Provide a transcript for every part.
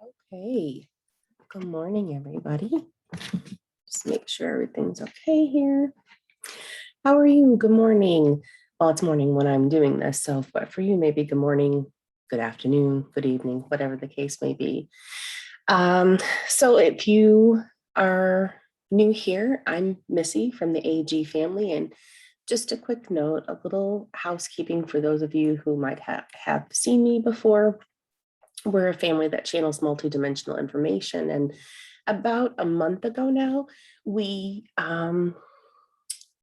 Okay, good morning, everybody. Just make sure everything's okay here. How are you? Good morning. Well, it's morning when I'm doing this, so but for you, maybe good morning, good afternoon, good evening, whatever the case may be. So if you are new here, I'm Missy from the AG family, and just a quick note, a little housekeeping for those of you who might have seen me before. We're a family that channels multidimensional information. And about a month ago now, we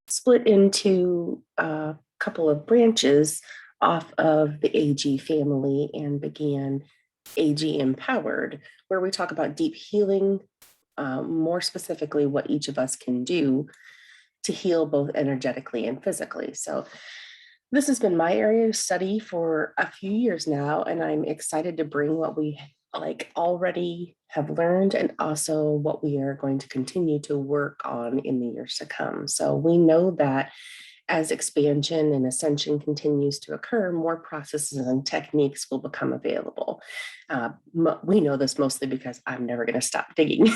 split into a couple of branches off of the AG family and began AG Empowered, where we talk about deep healing, more specifically, what each of us can do to heal both energetically and physically. So this has been my area of study for a few years now, and I'm excited to bring what we already have learned and also what we are going to continue to work on in the years to come. So we know that as expansion and ascension continues to occur, more processes and techniques will become available. We know this mostly because I'm never going to stop digging.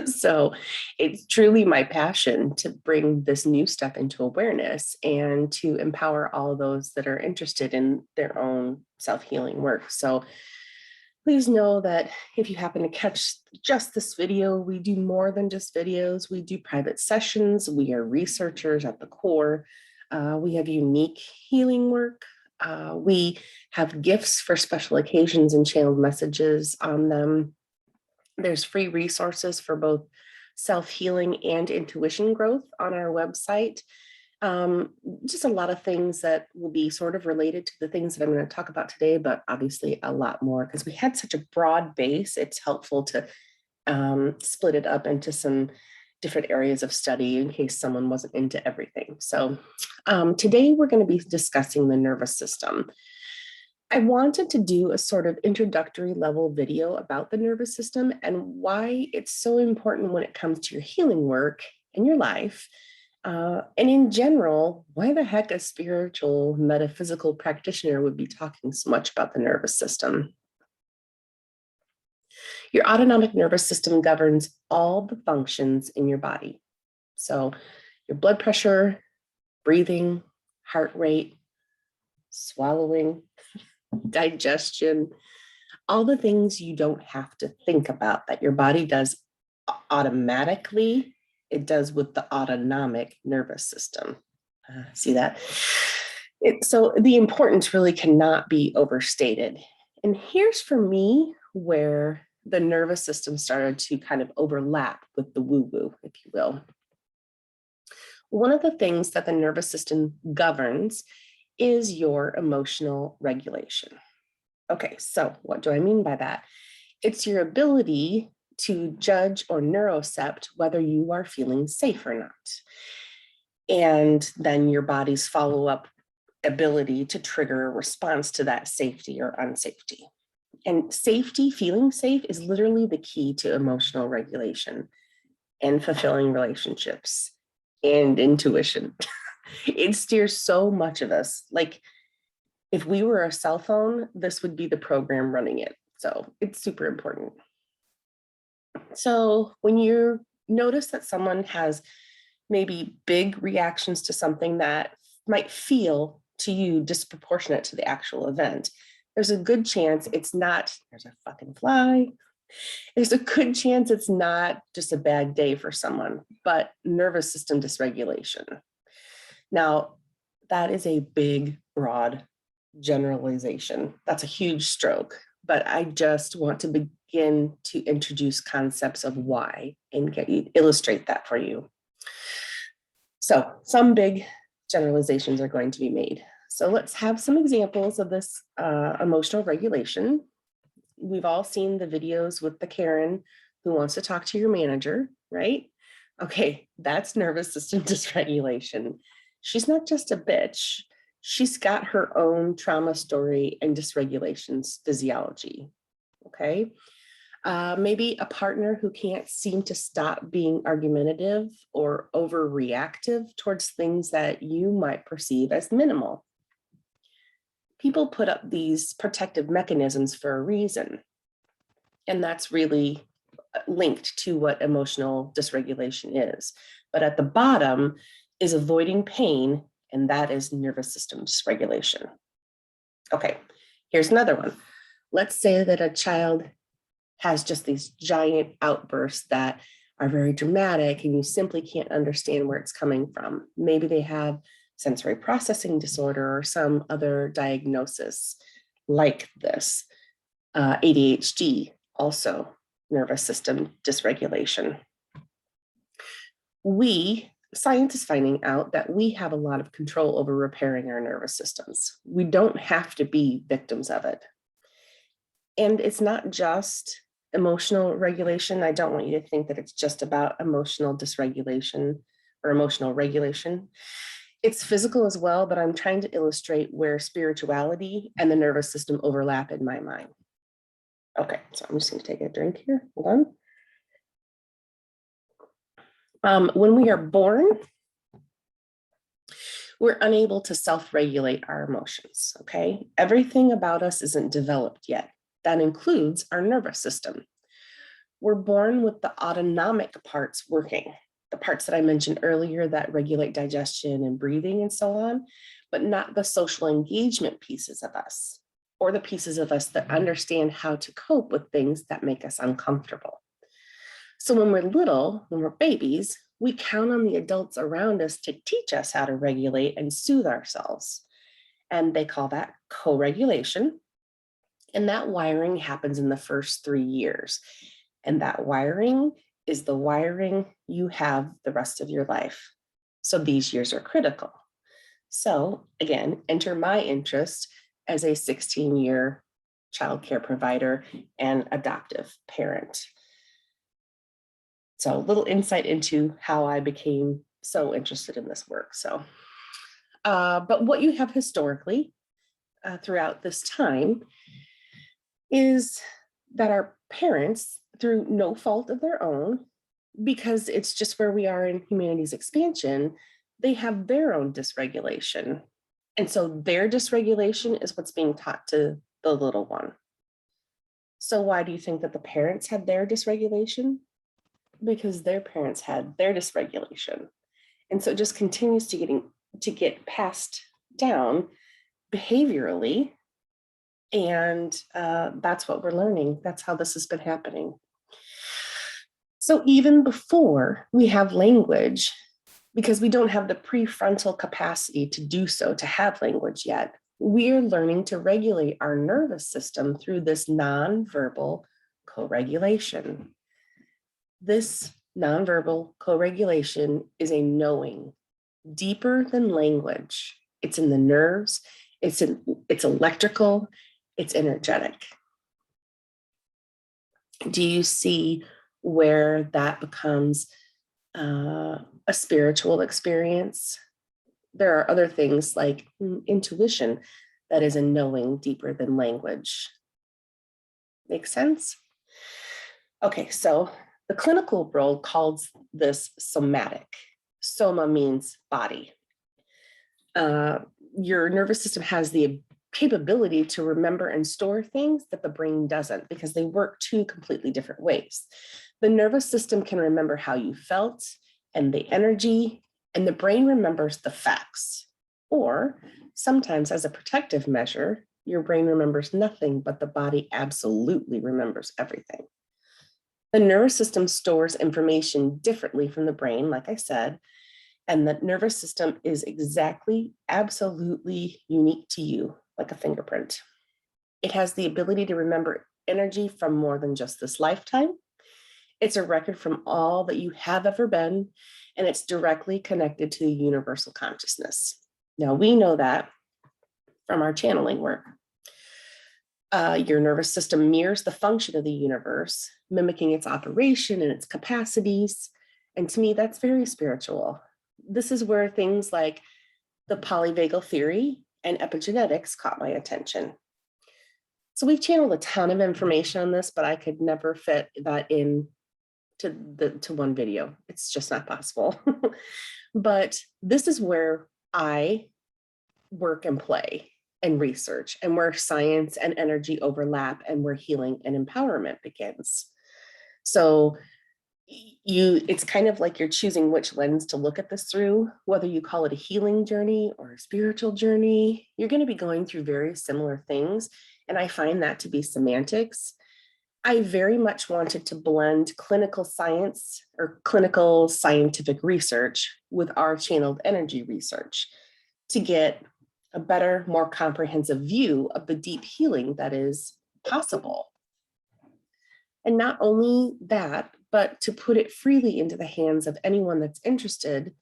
So it's truly my passion to bring this new stuff into awareness and to empower all those that are interested in their own self-healing work. So please know that if you happen to catch just this video, we do more than just videos. We do private sessions. We are researchers at the core. We have unique healing work. We have gifts for special occasions and channeled messages on them. There's free resources for both self-healing and intuition growth on our website. Just a lot of things that will be sort of related to the things that I'm going to talk about today, but obviously a lot more because we had such a broad base. It's helpful to split it up into some different areas of study in case someone wasn't into everything. So today we're going to be discussing the nervous system. I wanted to do a sort of introductory level video about the nervous system and why it's so important when it comes to your healing work in your life. And in general, why the heck a spiritual metaphysical practitioner would be talking so much about the nervous system. Your autonomic nervous system governs all the functions in your body. So your blood pressure, breathing, heart rate, swallowing, digestion, all the things you don't have to think about that your body does automatically, it does with the autonomic nervous system. See that? So the importance really cannot be overstated. And here's for me where the nervous system started to kind of overlap with the woo-woo, if you will. One of the things that the nervous system governs is your emotional regulation. Okay, so what do I mean by that? It's your ability to judge or neurocept whether you are feeling safe or not. And then your body's follow-up ability to trigger a response to that safety or unsafety. And safety, feeling safe, is literally the key to emotional regulation and fulfilling relationships and intuition. It steers so much of us. Like if we were a cell phone, this would be the program running it. So it's super important. So when you notice that someone has maybe big reactions to something that might feel to you disproportionate to the actual event, there's a good chance it's not, there's a fucking fly. There's a good chance it's not just a bad day for someone, but nervous system dysregulation. Now, that is a big, broad generalization. That's a huge stroke, but I just want to begin to introduce concepts of why and illustrate that for you. So some big generalizations are going to be made. So let's have some examples of this emotional regulation. We've all seen the videos with the Karen who wants to talk to your manager, right? Okay, that's nervous system dysregulation. She's not just a bitch. She's got her own trauma story and dysregulations physiology, okay? Maybe a partner who can't seem to stop being argumentative or overreactive towards things that you might perceive as minimal. People put up these protective mechanisms for a reason. And that's really linked to what emotional dysregulation is. But at the bottom is avoiding pain, and that is nervous system dysregulation. Okay, here's another one. Let's say that a child has just these giant outbursts that are very dramatic and you simply can't understand where it's coming from. Maybe they have sensory processing disorder or some other diagnosis like this. ADHD, also nervous system dysregulation. Science is finding out that we have a lot of control over repairing our nervous systems. We don't have to be victims of it. And it's not just emotional regulation. I don't want you to think that it's just about emotional dysregulation or emotional regulation. It's physical as well, but I'm trying to illustrate where spirituality and the nervous system overlap in my mind. Okay, so I'm just going to take a drink here. Hold on. When we are born, we're unable to self-regulate our emotions, okay? Everything about us isn't developed yet. That includes our nervous system. We're born with the autonomic parts working, the parts that I mentioned earlier that regulate digestion and breathing and so on, but not the social engagement pieces of us or the pieces of us that understand how to cope with things that make us uncomfortable. So when we're little, when we're babies, we count on the adults around us to teach us how to regulate and soothe ourselves. And they call that co-regulation. And that wiring happens in the first 3 years. And that wiring is the wiring you have the rest of your life. So these years are critical. So again, enter my interest as a 16-year childcare provider and adoptive parent. So a little insight into how I became so interested in this work. But what you have historically throughout this time is that our parents, through no fault of their own, because it's just where we are in humanity's expansion, they have their own dysregulation. And so their dysregulation is what's being taught to the little one. So why do you think that the parents had their dysregulation? Because their parents had their dysregulation. And so it just continues to get passed down behaviorally. And that's what we're learning. That's how this has been happening. So even before we have language, because we don't have the prefrontal capacity to do so, to have language yet, we're learning to regulate our nervous system through this nonverbal co-regulation. This nonverbal co-regulation is a knowing deeper than language. It's in the nerves, it's electrical, it's energetic. Do you see where that becomes a spiritual experience? There are other things like intuition that is a knowing deeper than language. Make sense? Okay, so the clinical world calls this somatic. Soma means body. Your nervous system has the capability to remember and store things that the brain doesn't, because they work two completely different ways. The nervous system can remember how you felt and the energy, and the brain remembers the facts. Or sometimes, as a protective measure, your brain remembers nothing, but the body absolutely remembers everything. The nervous system stores information differently from the brain, like I said, and the nervous system is exactly, absolutely unique to you, like a fingerprint. It has the ability to remember energy from more than just this lifetime. It's a record from all that you have ever been, and it's directly connected to the universal consciousness. Now, we know that from our channeling work. Your nervous system mirrors the function of the universe, mimicking its operation and its capacities. And to me, that's very spiritual. This is where things like the polyvagal theory and epigenetics caught my attention. So we've channeled a ton of information on this, but I could never fit that in to one video. It's just not possible. But this is where I work and play. and research, and where science and energy overlap, and where healing and empowerment begins. So it's kind of like you're choosing which lens to look at this through, whether you call it a healing journey or a spiritual journey. You're going to be going through very similar things, and I find that to be semantics. I very much wanted to blend clinical science or clinical scientific research with our channeled energy research to get a better, more comprehensive view of the deep healing that is possible. And not only that, but to put it freely into the hands of anyone that's interested,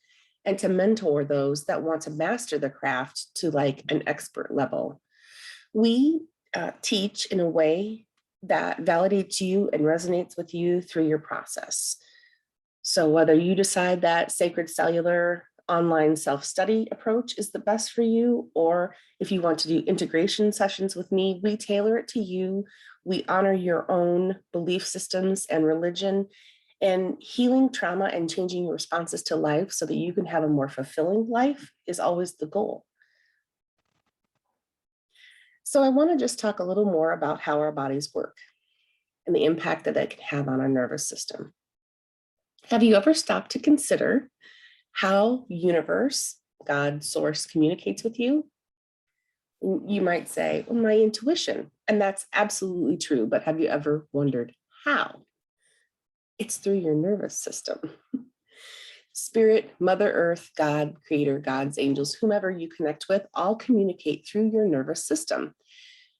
and to mentor those that want to master the craft to like an expert level. We teach in a way that validates you and resonates with you through your process. So whether you decide that sacred cellular online self-study approach is the best for you, or if you want to do integration sessions with me, we tailor it to you. We honor your own belief systems and religion, and healing trauma and changing your responses to life so that you can have a more fulfilling life is always the goal. So I want to just talk a little more about how our bodies work and the impact that it can have on our nervous system. Have you ever stopped to consider how universe, God, source communicates with you? You might say, well, my intuition, and that's absolutely true, but have you ever wondered how? It's through your nervous system. Spirit, Mother Earth, God, Creator, God's angels, whomever you connect with, all communicate through your nervous system.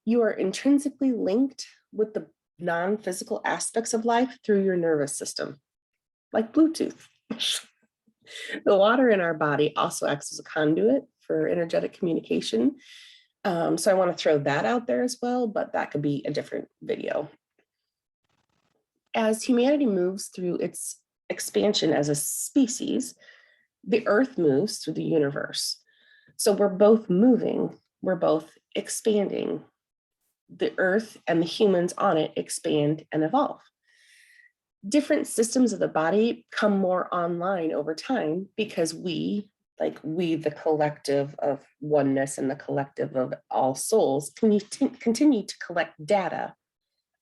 You are intrinsically linked with the non-physical aspects of life through your nervous system, like Bluetooth. The water in our body also acts as a conduit for energetic communication. So I want to throw that out there as well, but that could be a different video. As humanity moves through its expansion as a species, the Earth moves through the universe. So we're both moving, we're both expanding. The Earth and the humans on it expand and evolve. Different systems of the body come more online over time because we, the collective of oneness and the collective of all souls, continue to collect data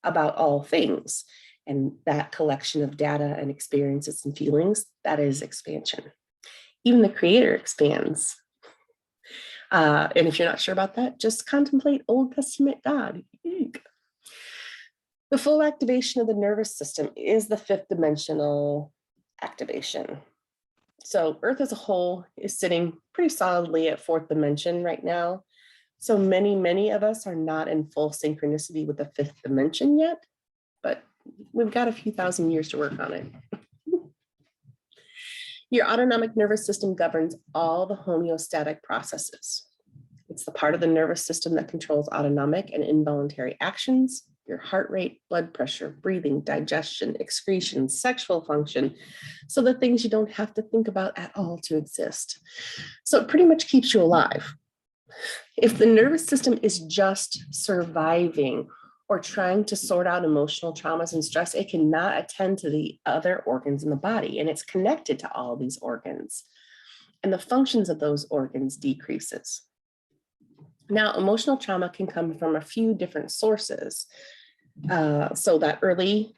about all things. And that collection of data and experiences and feelings, that is expansion. Even the Creator expands. And if you're not sure about that, just contemplate Old Testament God. The full activation of the nervous system is the fifth dimensional activation. So Earth as a whole is sitting pretty solidly at fourth dimension right now. So many of us are not in full synchronicity with the fifth dimension yet, but we've got a few thousand years to work on it. Your autonomic nervous system governs all the homeostatic processes. It's the part of the nervous system that controls autonomic and involuntary actions, your heart rate, blood pressure, breathing, digestion, excretion, sexual function, so the things you don't have to think about at all to exist. So it pretty much keeps you alive. If the nervous system is just surviving or trying to sort out emotional traumas and stress, it cannot attend to the other organs in the body, and it's connected to all these organs. And the functions of those organs decreases. Now, emotional trauma can come from a few different sources. So that early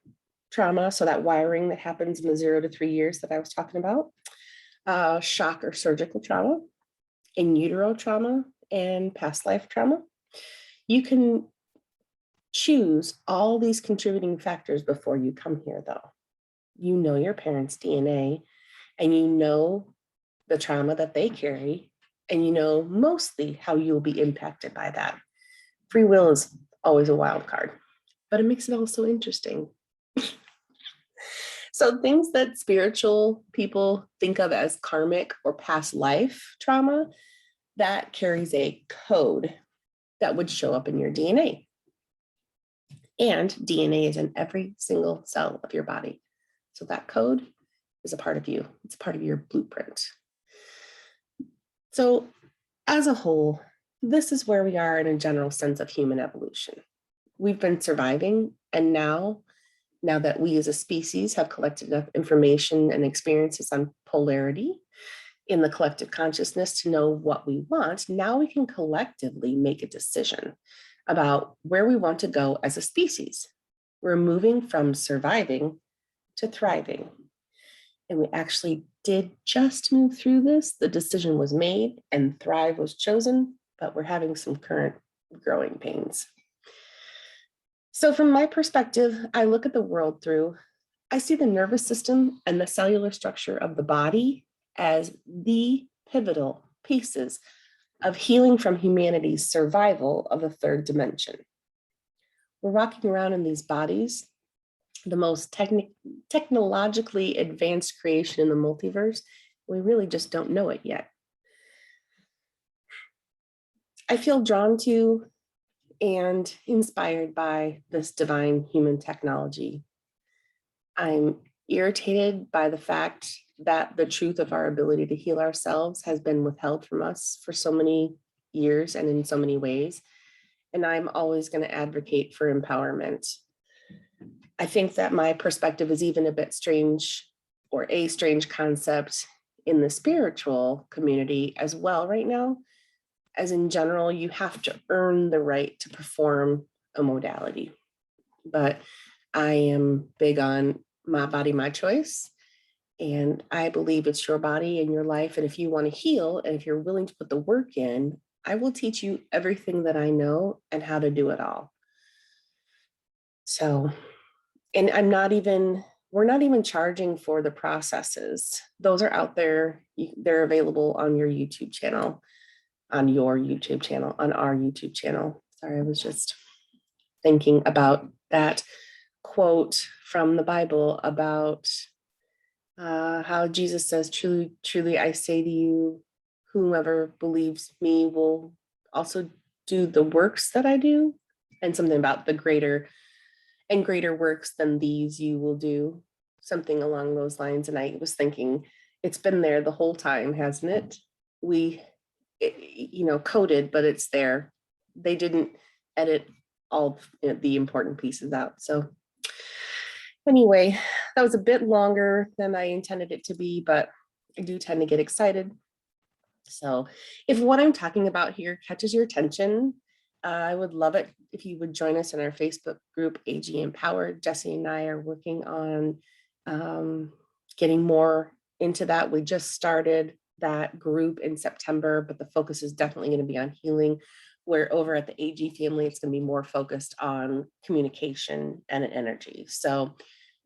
trauma, so that wiring that happens in the 0 to 3 years that I was talking about, shock or surgical trauma, in utero trauma, and past life trauma. You can choose all these contributing factors before you come here, though. You know your parents' DNA, and you know the trauma that they carry, and you know mostly how you'll be impacted by that. Free will is always a wild card, but it makes it also interesting. So things that spiritual people think of as karmic or past life trauma, that carries a code that would show up in your DNA. And DNA is in every single cell of your body. So that code is a part of you. It's part of your blueprint. So as a whole, this is where we are in a general sense of human evolution. We've been surviving, and now that we as a species have collected enough information and experiences on polarity, in the collective consciousness to know what we want, now we can collectively make a decision about where we want to go as a species. We're moving from surviving to thriving. And we actually did just move through this. The decision was made and thrive was chosen, but we're having some current growing pains. So from my perspective, I look at the world through, I see the nervous system and the cellular structure of the body as the pivotal pieces of healing from humanity's survival of the third dimension. We're walking around in these bodies, the most technologically advanced creation in the multiverse. We really just don't know it yet. I feel drawn to and inspired by this divine human technology. I'm irritated by the fact that the truth of our ability to heal ourselves has been withheld from us for so many years and in so many ways. And I'm always going to advocate for empowerment. I think that my perspective is even a bit strange, or a strange concept in the spiritual community as well right now. As in general, you have to earn the right to perform a modality. But I am big on my body, my choice. And I believe it's your body and your life. And if you want to heal, and if you're willing to put the work in, I will teach you everything that I know and how to do it all. So, and we're not even charging for the processes. Those are out there. They're available on your YouTube channel, on our YouTube channel. Sorry, I was just thinking about that quote from the Bible about how Jesus says, truly, truly, I say to you, whomever believes me will also do the works that I do, and something about the greater works than these you will do, something along those lines. And I was thinking, it's been there the whole time, hasn't it? Coded, but it's there. They didn't edit all the important pieces out. So anyway, that was a bit longer than I intended it to be, but I do tend to get excited. So if what I'm talking about here catches your attention, I would love it if you would join us in our Facebook group, AG Empowered. Jesse and I are working on getting more into that. We just started that group in September, but the focus is definitely going to be on healing, where over at the AG family, it's going to be more focused on communication and energy. So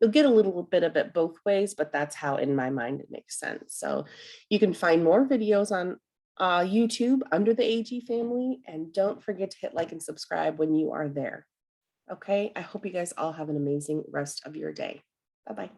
you'll get a little bit of it both ways, but that's how in my mind it makes sense. So you can find more videos on YouTube under the AG family, and don't forget to hit like and subscribe when you are there. Okay, I hope you guys all have an amazing rest of your day. Bye-bye.